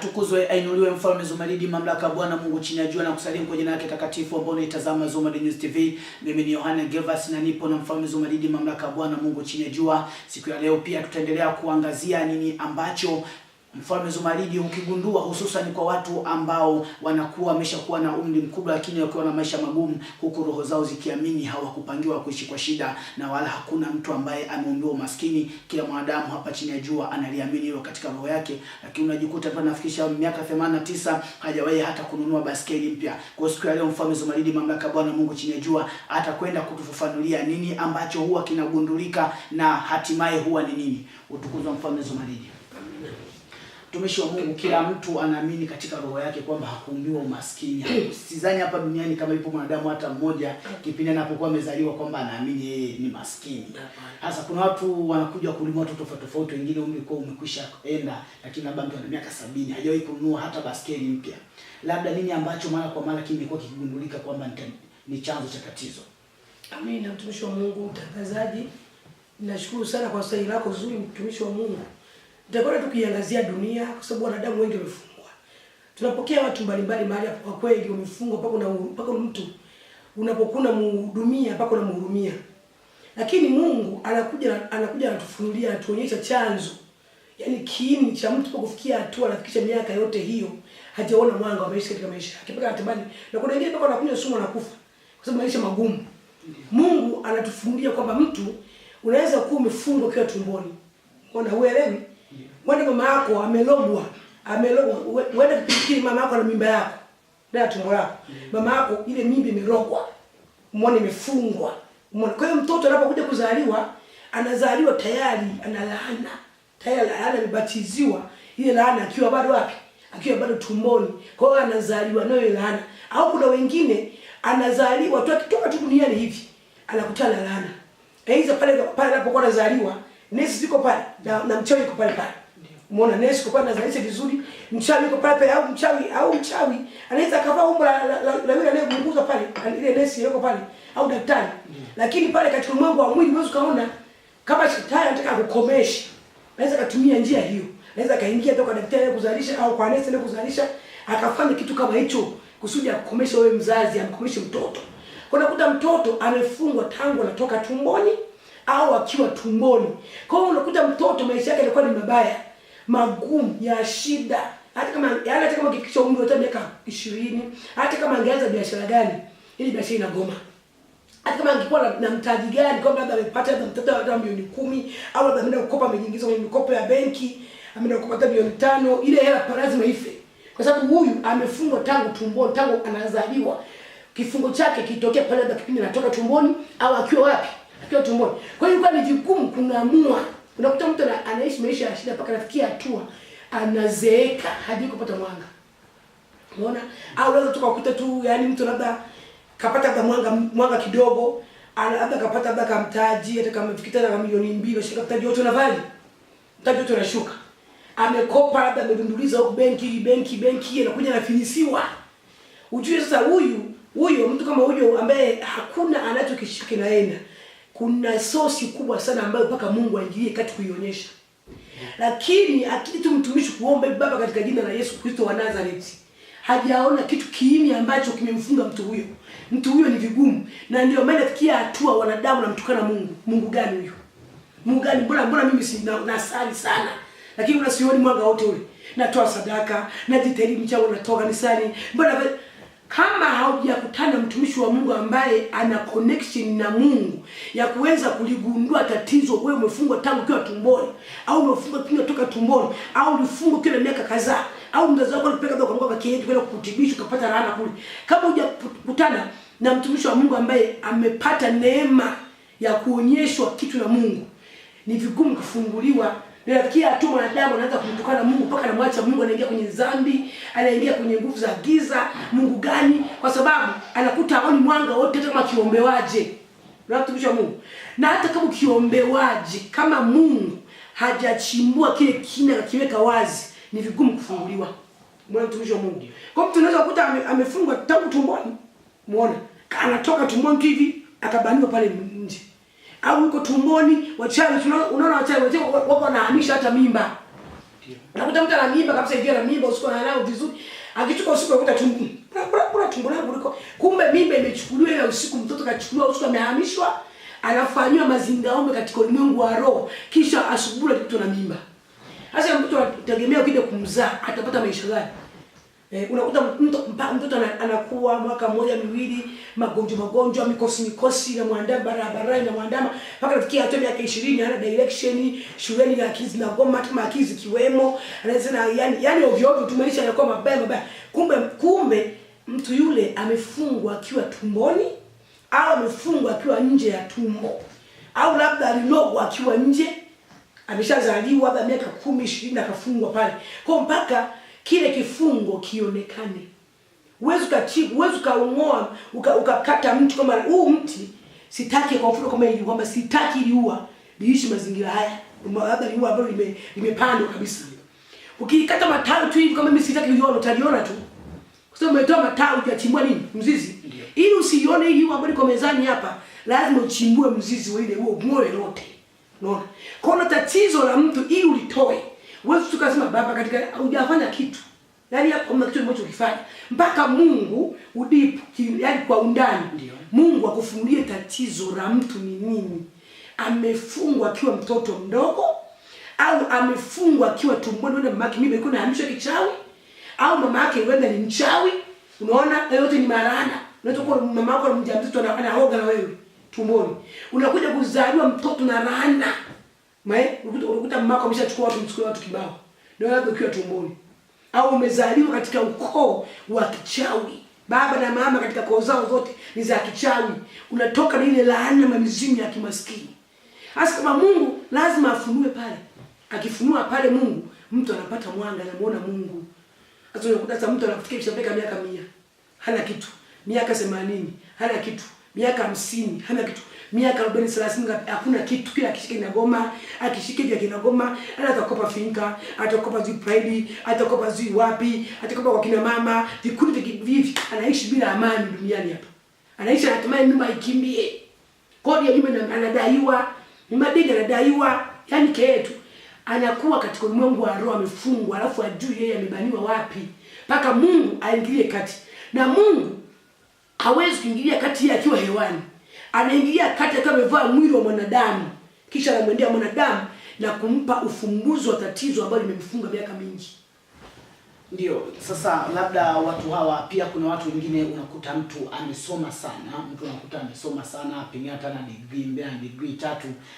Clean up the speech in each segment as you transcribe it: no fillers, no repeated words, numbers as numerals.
Tukuzwe ainuliwe mfalme Zumaridi, mamlaka Bwana Mungu chini ya jua, na kusalimu kwa jina lake takatifu ambao unaitazama Zumaridi News TV. Mimi ni Yohana Gervas na nipo na mfalme Zumaridi, mamlaka Bwana Mungu chini ya jua. Siku ya leo pia tutaendelea kuangazia nini ambacho mfalme Zumaridi ukigundua, hususan kwa watu ambao wanakuwa wameshakuwa na umri mkubwa lakini wakiwa na maisha magumu, huku roho zao zikiamini hawakupangiwa kuishi kwa shida, na wala hakuna mtu ambaye ameumbiwa umaskini. Kila mwanadamu hapa chini ya jua analiamini hilo katika roho yake, lakini unajikuta hapa nafikisha miaka 89 hajawahi hata kununua baskeli mpya. Kwa siku ya leo mfalme Zumaridi, mamlaka Bwana Mungu chini ya jua, atakwenda kutufafanulia nini ambacho huwa kinagundulika na hatimaye huwa ni nini. Utukuzwe mfalme Zumaridi. Mtumishi wa Mungu, kila mtu anaamini katika roho yake kwamba hakuumbiwa umaskini. Sidhani hapa duniani kama ipo mwanadamu hata mmoja kipindi anapokuwa amezaliwa kwamba anaamini yeye ni maskini. Sasa kuna watu wanakuja kulima watu tofauti, wengine umri kwa umekwisha enda, lakini labda mtu ana miaka 70 hajawahi kununua hata baskeli mpya. Labda nini ambacho mara kwa mara kimekuwa kikigundulika kwamba ni chanzo cha tatizo? Amina. Mtumishi wa Mungu, mtangazaji, ninashukuru sana kwa swali lako zuri, mtumishi wa Mungu. Tutakwenda tukiangazia dunia kwa sababu wanadamu wengi wamefungwa. Tunapokea watu mbalimbali mahali hapo, kwa kweli wamefungwa mpaka mtu unapokuna mhudumia mpaka unamhudumia. Lakini Mungu anakuja anatufunulia, anatuonyesha chanzo. Yaani kiini cha mtu kwa kufikia hatua anafikisha miaka yote hiyo hajaona mwanga wa maisha katika maisha yake. Mpaka natamani na kuna wengine mpaka wanakunywa sumu na kufa kwa sababu maisha magumu. Mungu anatufunulia kwamba mtu unaweza kuwa umefungwa kwa tumboni. Unaona, uelewi? Wanda mama yako amelogwa, wenda kipindi mama yako na mimba yako, na tumbo lako. Mama yako ile mimba imelogwa. Umeona, imefungwa. Umeona, kwa hiyo mtoto anapokuja kuzaliwa, anazaliwa tayari ana laana. Tayari laana imebatiziwa. Ile laana akiwa bado wapi? Akiwa bado tumboni. Kwa hiyo anazaliwa nayo laana. Au kuna wengine anazaliwa tu akitoka tu duniani hivi, anakutana laana. Aidha pale anapokuwa anazaliwa, nesi ziko pale na mchawi yuko pale pale. Umeona, nesi kwa kwanza anazalisha vizuri, mchawi yuko pale pale, au mchawi anaweza akavaa umbo la yule anayegunguza pale, ile nesi yuko pale au daktari. Lakini pale katika ulimwengu wa mwili unaweza kaona kama shetani anataka kukomesha, anaweza kutumia njia hiyo. Anaweza kaingia toka daktari kuzalisha au kwa nesi kuzalisha, akafanya kitu kama hicho kusudi kukomesha wewe mzazi, amkomeshe mtoto. Kuna kuta mtoto amefungwa tangu anatoka tumboni au akiwa tumboni. Kwa hiyo unakuta mtoto maisha yake yalikuwa ni mabaya, magumu, ya shida. Hata kama kifikisha umri wa miaka 20, hata kama angeanza biashara gani, ili biashara inagoma. Hata kama angekuwa na mtaji gani, kwamba labda amepata mtaji wa milioni 10 au labda ameenda kukopa, amejiingiza kwenye mikopo ya benki, ameenda kukopa hata milioni 5, ile hela lazima ife. Kwa sababu huyu amefungwa tangu tumboni, tangu anazaliwa. Kifungo chake kitokea pale labda kipindi anatoka tumboni au akiwa wapi? Akiwa tumboni. Kwa hiyo ni vigumu kuamua. Unakuta mtu anaishi maisha ya shida mpaka anafikia hatua anazeeka hadi kupata mwanga. Unaona? Au unaweza tukakuta tu, yani mtu labda kapata labda mwanga kidogo, labda kapata labda kamtaji, hata kama fikita na milioni 2, shika mtaji wote unavali. Mtaji wote unashuka. Amekopa labda amedunduliza huko benki anakuja anafinisiwa. Ujue sasa huyo mtu kama huyo ambaye hakuna anachokishika naenda, kuna sosi kubwa sana ambayo mpaka Mungu aingilie kati kuionyesha. Lakini akili tu mtumishi kuomba Baba katika jina la Yesu Kristo wa Nazareti, hajaona kitu kiini ambacho kimemfunga mtu huyo. Mtu huyo ni vigumu, na ndio maana nafikia hatua wanadamu na mtukana Mungu. Mungu gani huyo? Mungu gani? Mbona mimi si nasali sana, lakini unasioni mwanga wote ule. Natoa sadaka, najitahidi mchango natoa kanisani. Mbona kama haujakutana mtumishi wa Mungu ambaye ana connection na Mungu ya kuweza kuligundua tatizo, wewe umefungwa tangu ukiwa tumboni, au umefungwa toka tumboni, au ulifungwa kila miaka kadhaa, au mzazi wako alipeleka kwa mganga kienyeji kwenda kukutibisha ukapata laana kule. Kama hujakutana na mtumishi wa Mungu ambaye amepata neema ya kuonyeshwa kitu na Mungu, ni vigumu kufunguliwa. Ninafikia tu mwanadamu anaanza kumtukana Mungu mpaka anamwacha Mungu, anaingia kwenye dhambi, anaingia kwenye nguvu za giza. Mungu gani? Kwa sababu anakuta haoni mwanga wote, hata kama kiombewaje. Na mtumishi wa Mungu, na hata kama kiombewaje, kama Mungu hajachimbua kile kina na kiweka wazi, ni vigumu kufunguliwa. Mbona mtumishi wa Mungu? Kwa hiyo tunaweza kukuta amefungwa tangu tumboni. Muone, anatoka tumboni hivi akabaniwa pale nje. Au yuko tumboni, wachawi, unaona wachawi wako wanahamisha hata mimba. Unakuta mtu ana mimba kabisa hivi, ana mimba usiku analala vizuri. Akichukua usiku anakuta tumbo. Kuna tumbo langu liko. Kumbe mimba imechukuliwa ile usiku, mtoto kachukuliwa usiku, amehamishwa, anafanywa mazingaombe katika ulimwengu wa roho, kisha asubuhi mtoto na mimba. Sasa mtoto anategemea ukija kumzaa atapata maisha gani? Unakuta mtoto anakuwa mwaka mmoja miwili, magonjwa mikosi na muandaa barabara na muandama mpaka kufikia hatua ya 20 hana direction, shuleni na akizi na goma kama akizi kiwemo, anasema yani ovyo ovyo tumaisha yanakuwa mabaya. Kumbe mtu yule amefungwa akiwa tumboni, au amefungwa akiwa nje ya tumbo, au labda alilogwa akiwa nje, ameshazaliwa labda miaka 10 20 akafungwa pale. Kwa mpaka kile kifungo kionekane. Uwezo kaungoa ukakata mtu kama huu mti sitaki kwa mfano kama hivi kwamba sitaki liua liishi mazingira haya. Labda liua ambalo limepandwa kabisa. Ukikata matawi tu hivi kama mimi sitaki liona, utaliona tu. Kwa sababu umetoa matawi ukiachimbua nini? Mzizi. Ili usione hili ambalo liko mezani hapa, lazima uchimbue mzizi wa ile huo moyo wote. Unaona? Kuna tatizo la mtu ili ulitoe. Wewe tukasema baba katika hujafanya kitu. Yaani hapo kuna kitu ambacho ukifanya mpaka Mungu udipu, yaani kwa undani. Mungu akufungulie tatizo la mtu ni nini. Amefungwa akiwa mtoto mdogo, au amefungwa akiwa tumboni, wenda mama yake mimi ilikuwa inahamishwa kichawi, au mama yake wenda ni mchawi. Unaona? Yote ni marana. Unatoka mama yako mjamzito anaoga na wewe tumboni. Unakuja kuzaliwa mtoto na laana. Unakuta mama yako ameshachukua watu kibao. Ndio labda ukiwa tumboni. Au umezaliwa katika ukoo wa kichawi. Baba na mama katika koo zao zote ni za kichawi. Unatoka na ile laana na mizimu ya kimaskini. Hasa kama Mungu lazima afunue pale. Akifunua pale Mungu, mtu anapata mwanga, anamuona Mungu. Sasa unakuta sasa mtu anakufikia kishapeka miaka 100. Hana kitu. Miaka 80, hana kitu. Miaka 50, hana kitu. Miaka 40 30 hakuna kitu, kila akishika inagoma, akishika vya kinagoma, atakopa finka, atakopa zi pride, atakopa zi wapi, atakopa kwa kina mama, vikundi vivi, anaishi bila amani duniani hapa. Anaishi anatamani nyumba ikimbie. Kodi ya nyumba anadaiwa, madeni anadaiwa, yani keetu. Anakuwa katika ulimwengu wa roho amefungwa, alafu ajui yeye amebaniwa wapi. Paka Mungu aingilie kati. Na Mungu hawezi kuingilia kati yake akiwa hewani. Anaingilia kati akiwa amevaa mwili wa mwanadamu, kisha anamwendea mwanadamu na kumpa ufumbuzi wa tatizo ambalo limemfunga miaka mingi. Ndio, sasa labda watu hawa pia kuna watu wengine unakuta mtu amesoma sana, pengine hata na degree 3,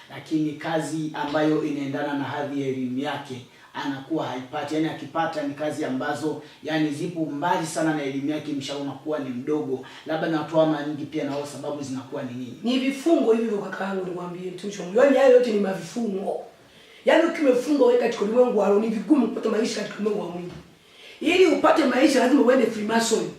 lakini kazi ambayo inaendana na hadhi ya elimu yake anakuwa haipati. Yani akipata ni kazi ambazo yani zipo mbali sana na elimu yake, mshahara unakuwa ni mdogo. Labda na watu wa nyingi pia nao sababu zinakuwa ni nini? Ni vifungo hivi kwa kakaangu, nikwambie mtumishi wangu. Yani hayo yote ni mavifungo. Yani ukimefungwa wewe katika ulimwengu wa roho, ni vigumu kupata maisha katika ulimwengu wa mwili. Ili upate maisha lazima uende Freemason.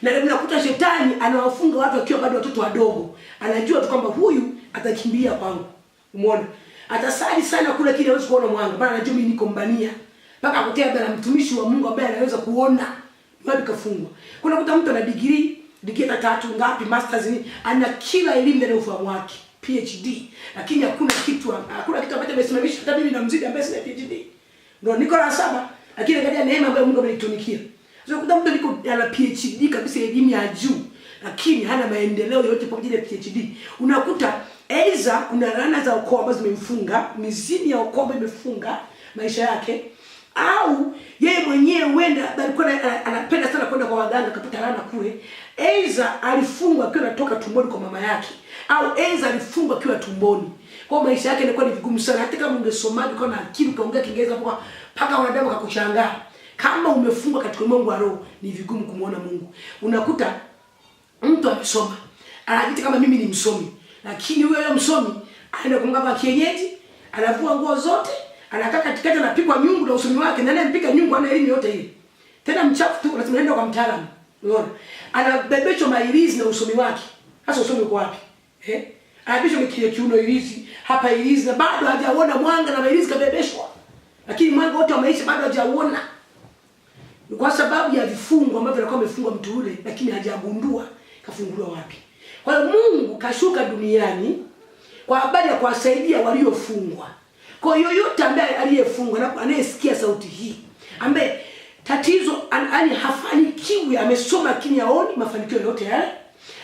Na unakuta shetani anawafunga watu wakiwa bado watoto wadogo. Anajua tu kwamba huyu atakimbia kwangu. Umeona? Atasali sana kule kile hawezi kuona mwanga. Bana anajua mimi niko mbania. Mpaka akutea na mtumishi wa Mungu ambaye anaweza kuona. Wapi kafungwa. Kuna kuta mtu ana degree 3 ngapi, masters ni, ana kila elimu ndani ya ufahamu wake, PhD. Lakini hakuna kitu ambacho amesimamisha hata mimi na mzidi ambaye sina PhD. Ndio niko la 7. Lakini angalia neema ambayo Mungu amenitumikia. Sio kuta mtu niko ana PhD kabisa, elimu ya juu, lakini hana maendeleo yote pamoja na PhD. Unakuta aidha kuna laana za ukoo ambazo zimemfunga, mizimu ya ukoo imefunga maisha yake, au yeye mwenyewe huenda alikuwa anapenda sana kwenda kwa waganga kapata laana kule. Aidha alifungwa akiwa anatoka tumboni kwa mama yake, au aidha alifungwa akiwa tumboni. Kwa maisha yake ilikuwa ni vigumu sana. Hata kama ungesomaji kwa na akili kaongea Kiingereza kwa paka wanadamu akakushangaa. Kama umefungwa katika ulimwengu wa roho, ni vigumu kumuona Mungu. Unakuta mtu amesoma, anajiita kama mimi ni msomi, lakini huyo msomi anaenda kumganga kienyeji, anavua nguo zote, anakaa katikati anapigwa nyungu na usomi wake. Nani anapika nyungu ana elimu yote ile? Tena mchafu tu, lazima aende kwa mtaalamu. Unaona? Anabebeshwa mailizi na usomi wake. Sasa usomi uko wapi? Anabebeshwa kile kiuno ilizi, hapa ilizi, na bado hajaona mwanga na mailizi kabebeshwa. Lakini mwanga wote wa maisha bado hajauona. Kwa sababu ya vifungo ambavyo alikuwa amefungwa mtu ule, lakini hajagundua kafunguliwa wapi. Kwa hiyo Mungu kashuka duniani kwa habari ya kuwasaidia waliofungwa. Kwa hiyo yote ambaye aliyefungwa na anayesikia sauti hii, ambaye tatizo ani hafanikiwi, amesoma lakini haoni mafanikio yote yale,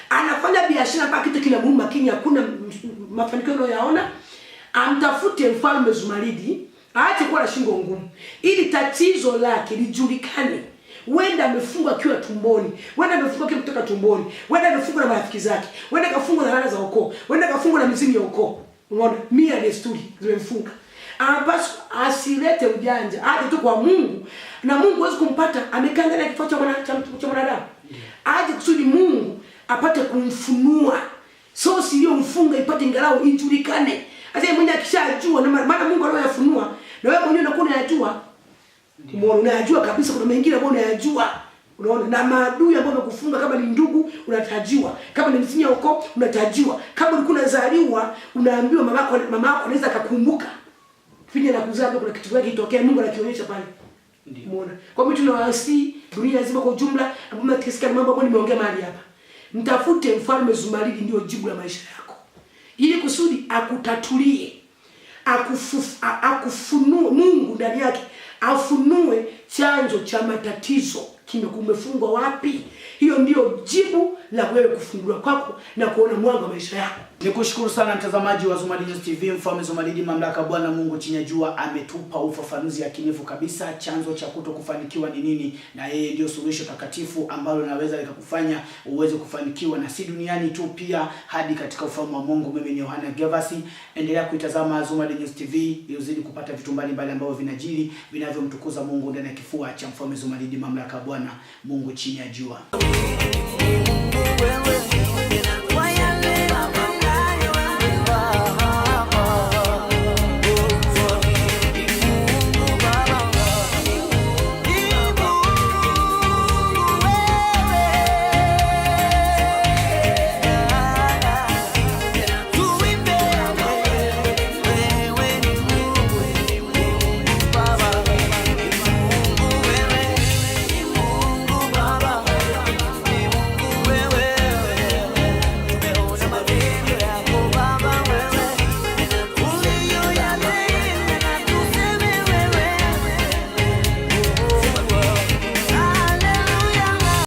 anafanya biashara mpaka kitu kila muhimu lakini hakuna mafanikio anayoyaona, amtafute Mfalme Zumaridi, aache kuwa na shingo ngumu, ili tatizo lake lijulikane. Wenda amefungwa akiwa tumboni, wenda amefungwa akiwa kutoka tumboni, wenda amefungwa na marafiki zake, wenda kafungwa na laana za ukoo, wenda kafungwa na mizimu ya ukoo. Unaona, mia desturi zimemfunga. Anapaswa asilete ujanja, aje tu kwa Mungu, na Mungu hawezi kumpata amekaa ndani ya kifua cha mwanadamu. Aje kusudi Mungu apate kumfunua. So sio mfunga ipate ingalau ijulikane. Hata yeye mwenyewe akishajua, na maana Mungu anayoyafunua na wewe mwenyewe unakuwa unayajua. Umeona, unayajua kabisa, kuna mengine ambayo unayajua. Unaona, na maadui ambao wamekufunga, kama ni ndugu unatajiwa, kama ni msinya huko unatajiwa, kama ulikuwa unazaliwa unaambiwa mama yako anaweza akakumbuka fanya na kuzaa, kuna kitu gani kitokea, Mungu anakionyesha pale. Umeona, kwa hiyo tunawaasi dunia nzima kwa ujumla, ambao mnasikia mambo ambayo nimeongea mahali hapa, mtafute Mfalme Zumaridi, ndio jibu la maisha yako, ili kusudi akutatulie, akufunue Mungu ndani yake, afunue chanzo cha matatizo, kimefungwa wapi. Hiyo ndio jibu la wewe kufunguliwa kwako na kuona mwanga wa maisha yako. Nikushukuru sana mtazamaji wa Zumaridi News TV. Mfalme Zumaridi, mamlaka Bwana Mungu chini ya jua, ametupa ufafanuzi yakinifu kabisa chanzo cha kutokufanikiwa ni nini, na yeye ndio suluhisho takatifu ambalo linaweza likakufanya uweze kufanikiwa, na si duniani tu, pia hadi katika ufalme wa Mungu. Mimi ni Yohana Gervasi. Endelea kuitazama Zumaridi News TV ili uzidi kupata vitu mbalimbali ambavyo vinajiri vinavyomtukuza Mungu ndani ya kifua cha Mfalme Zumaridi, mamlaka Bwana Mungu chini ya jua.